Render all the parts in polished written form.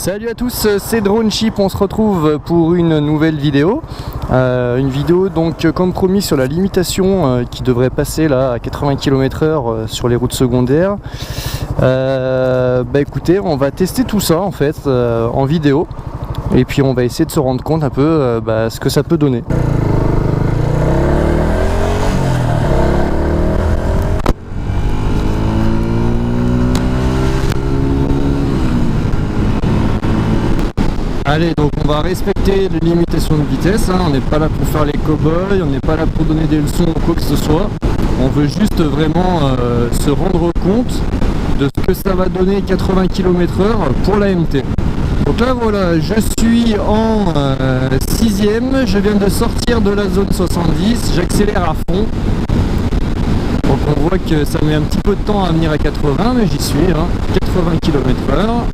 Salut à tous, c'est Droneship, on se retrouve pour une nouvelle vidéo. Une vidéo donc comme promis sur la limitation qui devrait passer là à 80 km/h sur les routes secondaires. Écoutez, on va tester tout ça en fait en vidéo et puis on va essayer de se rendre compte un peu ce que ça peut donner. Allez, donc on va respecter les limitations de vitesse, hein. On n'est pas là pour faire les cow-boys, on n'est pas là pour donner des leçons ou quoi que ce soit. On veut juste vraiment se rendre compte de ce que ça va donner 80 km/h pour la MT. Donc là voilà, je suis en 6ème, je viens de sortir de la zone 70, j'accélère à fond. Donc on voit que ça met un petit peu de temps à venir à 80, mais j'y suis, hein. 80 km/h.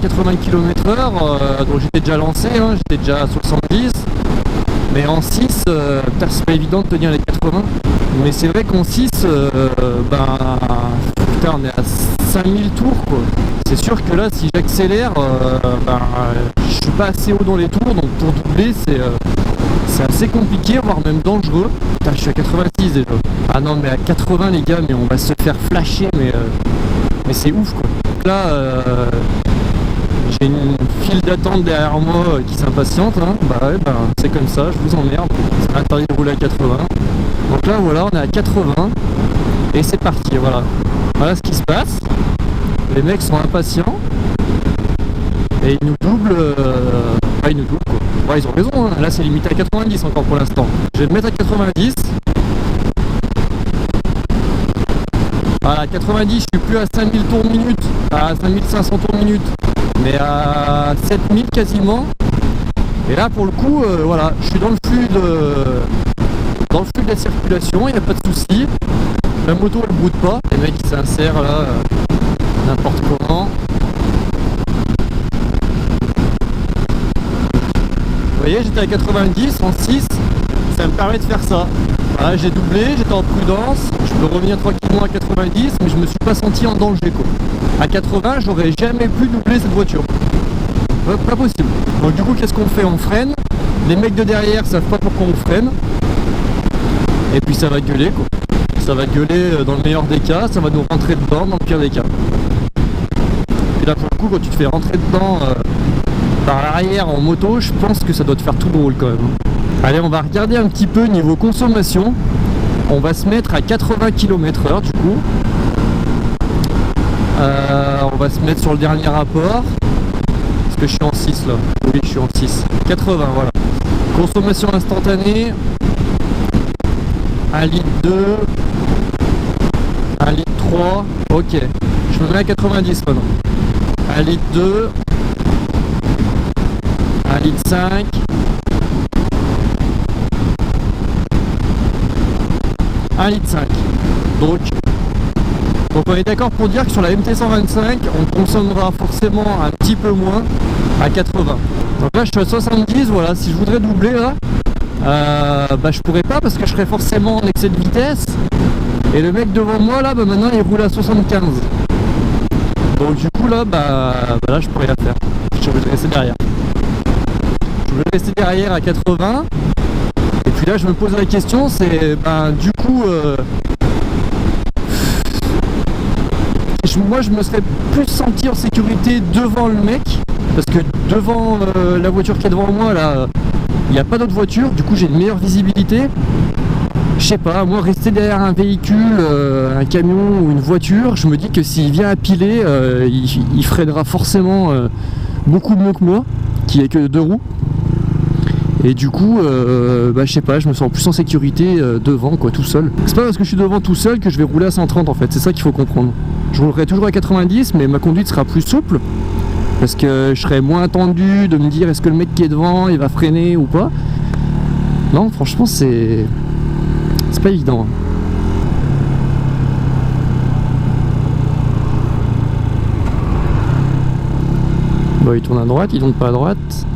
80 km/h, donc j'étais déjà lancé, hein, j'étais déjà à 70, mais en 6, c'est pas évident de tenir les 80, mais c'est vrai qu'en 6, on est à 5000 tours quoi. C'est sûr que là, si j'accélère, je suis pas assez haut dans les tours, donc pour doubler, c'est assez compliqué, voire même dangereux. Putain, je suis à 86 déjà. Ah non, mais à 80 les gars, mais on va se faire flasher, mais c'est ouf quoi. Donc là, j'ai une file d'attente derrière moi qui s'impatiente, hein. C'est comme ça, je vous emmerde, c'est interdit de rouler à 80. Donc là voilà, on est à 80 et c'est parti, voilà. Voilà ce qui se passe. Les mecs sont impatients et ils nous doublent, ils nous doublent quoi. Ouais, ils ont raison, hein. Là c'est limité à 90 encore pour l'instant. Je vais me mettre à 90. Voilà, à 90, je suis plus à 5000 tours minute, à 5500 tours minute, mais à 7000 quasiment. Et là pour le coup, voilà, je suis dans le flux de la circulation, il n'y a pas de souci. La moto elle boude pas, les mecs ils s'insèrent là n'importe comment. Vous voyez, j'étais à 90 en 6, ça me permet de faire ça. Voilà, j'ai doublé, j'étais en prudence, je peux revenir tranquillement à 90, mais je me suis pas senti en danger quoi. À 80, j'aurais jamais pu doubler cette voiture. Pas possible. Donc du coup, qu'est-ce qu'on fait? On freine. Les mecs de derrière savent pas pourquoi on freine. Et puis ça va gueuler quoi. Ça va gueuler dans le meilleur des cas, ça va nous rentrer dedans dans le pire des cas. Et là pour le coup, quand tu te fais rentrer dedans par l'arrière en moto, je pense que ça doit te faire tout drôle quand même. Allez, on va regarder un petit peu niveau consommation. On va se mettre à 80 km/h du coup. On va se mettre sur le dernier rapport. Parce que je suis en 6 là. Oui, je suis en 6. 80, voilà. Consommation instantanée. 1 litre 2. 1 litre 3. Ok. Je me mets à 90 maintenant. 1 litre 2. 1 litre 5. 1 litre 5. Donc on est d'accord pour dire que sur la MT125 on consommera forcément un petit peu moins à 80. Donc là je suis à 70, voilà, si je voudrais doubler là, je pourrais pas parce que je serais forcément en excès de vitesse. Et le mec devant moi là, maintenant il roule à 75. Donc du coup là, là je pourrais la faire. Je vais rester derrière. Je vais rester derrière à 80. Et puis là je me pose la question, c'est du coup moi je me serais plus senti en sécurité devant le mec, parce que devant la voiture qui est devant moi là, il n'y a pas d'autre voiture, du coup j'ai une meilleure visibilité. Je sais pas, moi rester derrière un véhicule, un camion ou une voiture, je me dis que s'il vient à piler, il freinera forcément beaucoup mieux que moi, qui est que 2 roues. Et du coup, je sais pas, je me sens plus en sécurité devant quoi, tout seul. C'est pas parce que je suis devant tout seul que je vais rouler à 130 en fait, c'est ça qu'il faut comprendre. Je roulerai toujours à 90, mais ma conduite sera plus souple, parce que je serai moins attendu de me dire est-ce que le mec qui est devant, il va freiner ou pas. Non, franchement, c'est pas évident. Bon, il tourne à droite, il tourne pas à droite.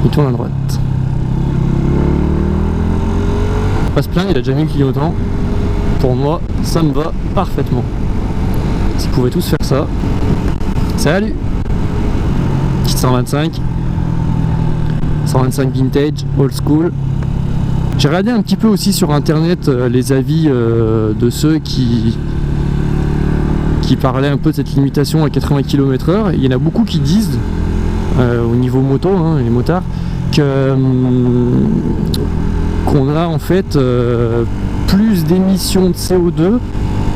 Il tourne à droite. Pas se plaindre, il a déjà mis le clignotant. Pour moi, ça me va parfaitement. S'ils pouvaient tous faire ça. Salut! petite 125 vintage, old school. J'ai regardé un petit peu aussi sur internet les avis de ceux qui parlaient un peu de cette limitation à 80 km/h. Il y en a beaucoup qui disent au niveau moto, hein, les motards, qu'on a en fait plus d'émissions de CO2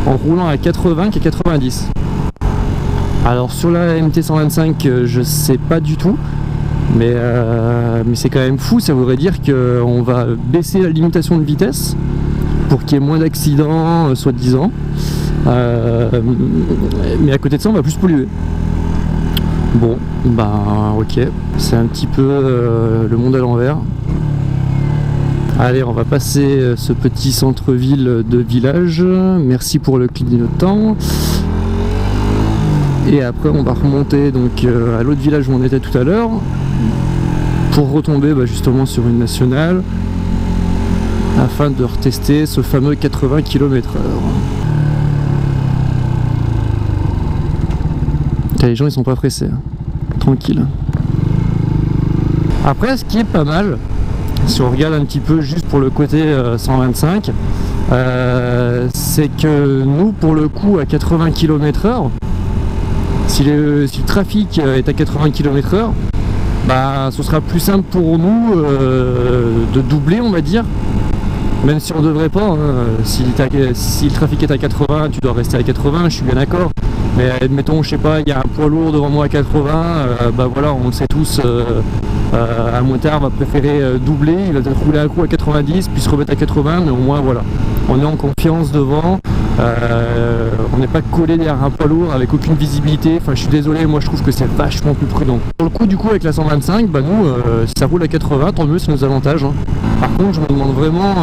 en roulant à 80 qu'à 90. Alors sur la MT125 je sais pas du tout, mais c'est quand même fou. Ça voudrait dire qu'on va baisser la limitation de vitesse pour qu'il y ait moins d'accidents soi-disant, mais à côté de ça on va plus polluer. Bon, bah ok, c'est un petit peu le monde à l'envers. Allez, on va passer ce petit centre-ville de village. Merci pour le clignotant. Et après, on va remonter donc à l'autre village où on était tout à l'heure pour retomber justement sur une nationale afin de retester ce fameux 80 km/h. Les gens ils sont pas pressés, hein. Tranquille. Après, ce qui est pas mal, si on regarde un petit peu juste pour le côté 125, c'est que nous, pour le coup, à 80 km/h, si le trafic est à 80 km/h, ce sera plus simple pour nous de doubler, on va dire. Même si on devrait pas, hein. Si le trafic est à 80, tu dois rester à 80, je suis bien d'accord. Mais admettons, je sais pas, il y a un poids lourd devant moi à 80, voilà, on le sait tous, un motard va préférer doubler, il va peut-être rouler un coup à 90, puis se remettre à 80, mais au moins voilà, on est en confiance devant, on n'est pas collé derrière un poids lourd avec aucune visibilité. Enfin, je suis désolé, moi je trouve que c'est vachement plus prudent. Pour le coup, du coup, avec la 125, nous, si ça roule à 80, tant mieux, c'est nos avantages, hein. Par contre, je me demande vraiment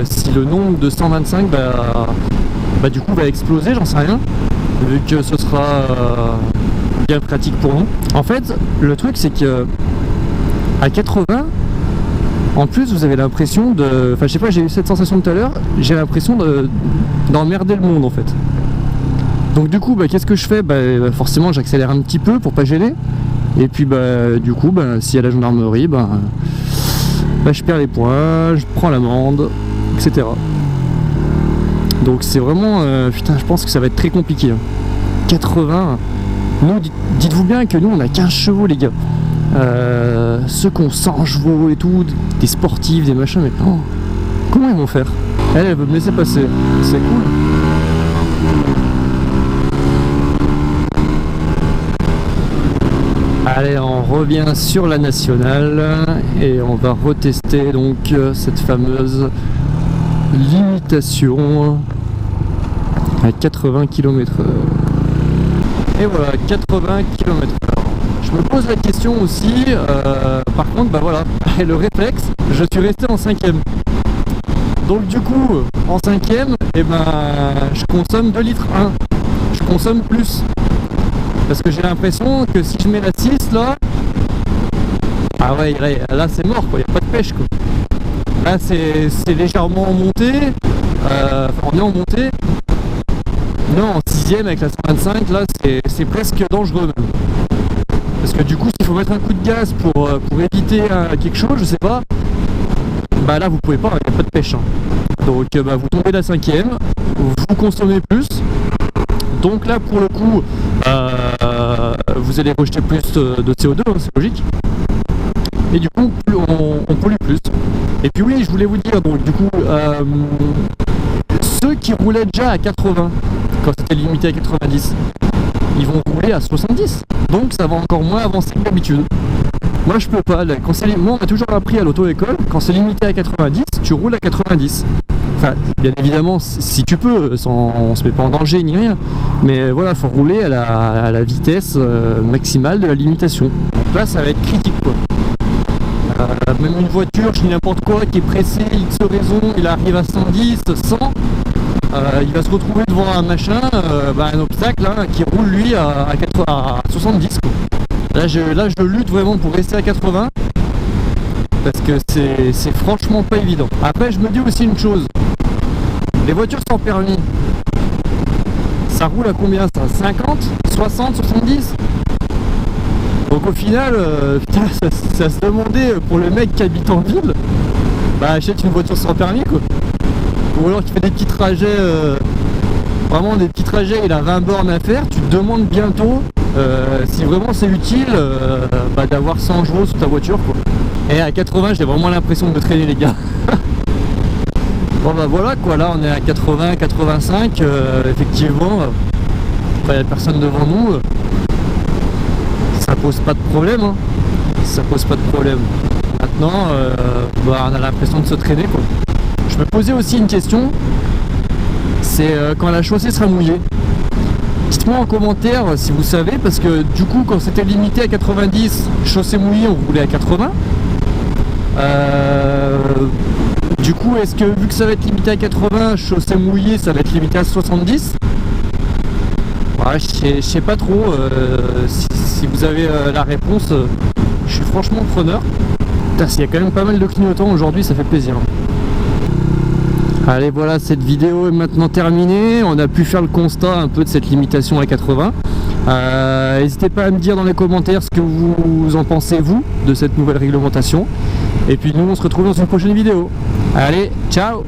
si le nombre de 125 du coup va exploser, j'en sais rien, vu que ce sera bien pratique pour nous. En fait, le truc c'est que à 80, en plus vous avez l'impression de... Enfin je sais pas, j'ai eu cette sensation tout à l'heure, j'ai l'impression d'emmerder le monde en fait. Donc du coup, qu'est-ce que je fais? Forcément j'accélère un petit peu pour pas gêner. Et puis du coup, s'il y a la gendarmerie, je perds les points, je prends l'amende, etc. Donc c'est vraiment... putain, je pense que ça va être très compliqué, hein. 80... Nous, dites-vous bien que nous, on a 15 chevaux, les gars. Ceux qui ont 100 chevaux et tout, des sportifs, des machins, mais... Oh, comment ils vont faire? Elle veut me laisser passer. C'est cool. Allez, on revient sur la nationale et on va retester donc cette fameuse limitation à 80 km/h. Et voilà, 80 km/h. Je me pose la question aussi, par contre, voilà, le réflexe, je suis resté en 5ème. Donc du coup, en 5ème, je consomme 2 litres 1. Je consomme plus. Parce que j'ai l'impression que si je mets la 6 là, là c'est mort quoi, il n'y a pas de pêche quoi. Là c'est légèrement en montée, on est en montée. Non, en 6ème avec la 125, là c'est presque dangereux même. Parce que du coup s'il faut mettre un coup de gaz pour éviter quelque chose, je sais pas, là vous pouvez pas, il n'y a pas de pêche, hein. Donc vous tombez de la 5ème, vous consommez plus. Donc là pour le coup vous allez rejeter plus de CO2, hein, c'est logique. Et du coup on pollue plus. Et puis oui, je voulais vous dire, donc du coup ceux qui roulaient déjà à 80 quand c'était limité à 90, ils vont rouler à 70. Donc ça va encore moins avancer que d'habitude. Moi je peux pas, moi on m'a toujours appris à l'auto-école, quand c'est limité à 90, tu roules à 90. Enfin, bien évidemment, si tu peux, on se met pas en danger ni rien. Mais voilà, faut rouler à la vitesse maximale de la limitation. Donc là, ça va être critique, quoi. Même une voiture, je dis n'importe quoi, qui est pressée, X raison, il arrive à 110, 100, il va se retrouver devant un machin, un obstacle, hein, qui roule lui à 70, quoi. Là, je lutte vraiment pour rester à 80. Parce que c'est franchement pas évident. Après je me dis aussi une chose, les voitures sans permis, ça roule à combien ça? 50, 60, 70? Donc au final, putain, ça se demandait pour le mec qui habite en ville, bah achète une voiture sans permis quoi. Ou alors qui fait des petits trajets, vraiment des petits trajets, il a 20 bornes à faire, tu te demandes bientôt si vraiment c'est utile d'avoir 100 chevaux sur ta voiture quoi. Et à 80 j'ai vraiment l'impression de traîner les gars. Bon bah voilà quoi, là on est à 80, 85, effectivement, il n'y a personne devant nous, ça pose pas de problème, hein. Ça pose pas de problème. Maintenant, on a l'impression de se traîner quoi. Je me posais aussi une question, c'est quand la chaussée sera mouillée. Dites-moi en commentaire si vous savez, parce que du coup quand c'était limité à 90, chaussée mouillée on roulait à 80. Du coup est-ce que vu que ça va être limité à 80, chaussée mouillée ça va être limité à 70? Ouais, je sais pas trop, si vous avez la réponse, je suis franchement preneur. Putain, il y a quand même pas mal de clignotants aujourd'hui, ça fait plaisir. Allez voilà, cette vidéo est maintenant terminée, on a pu faire le constat un peu de cette limitation à 80. N'hésitez pas à me dire dans les commentaires ce que vous en pensez vous de cette nouvelle réglementation. Et puis nous on se retrouve dans une prochaine vidéo. Allez, ciao!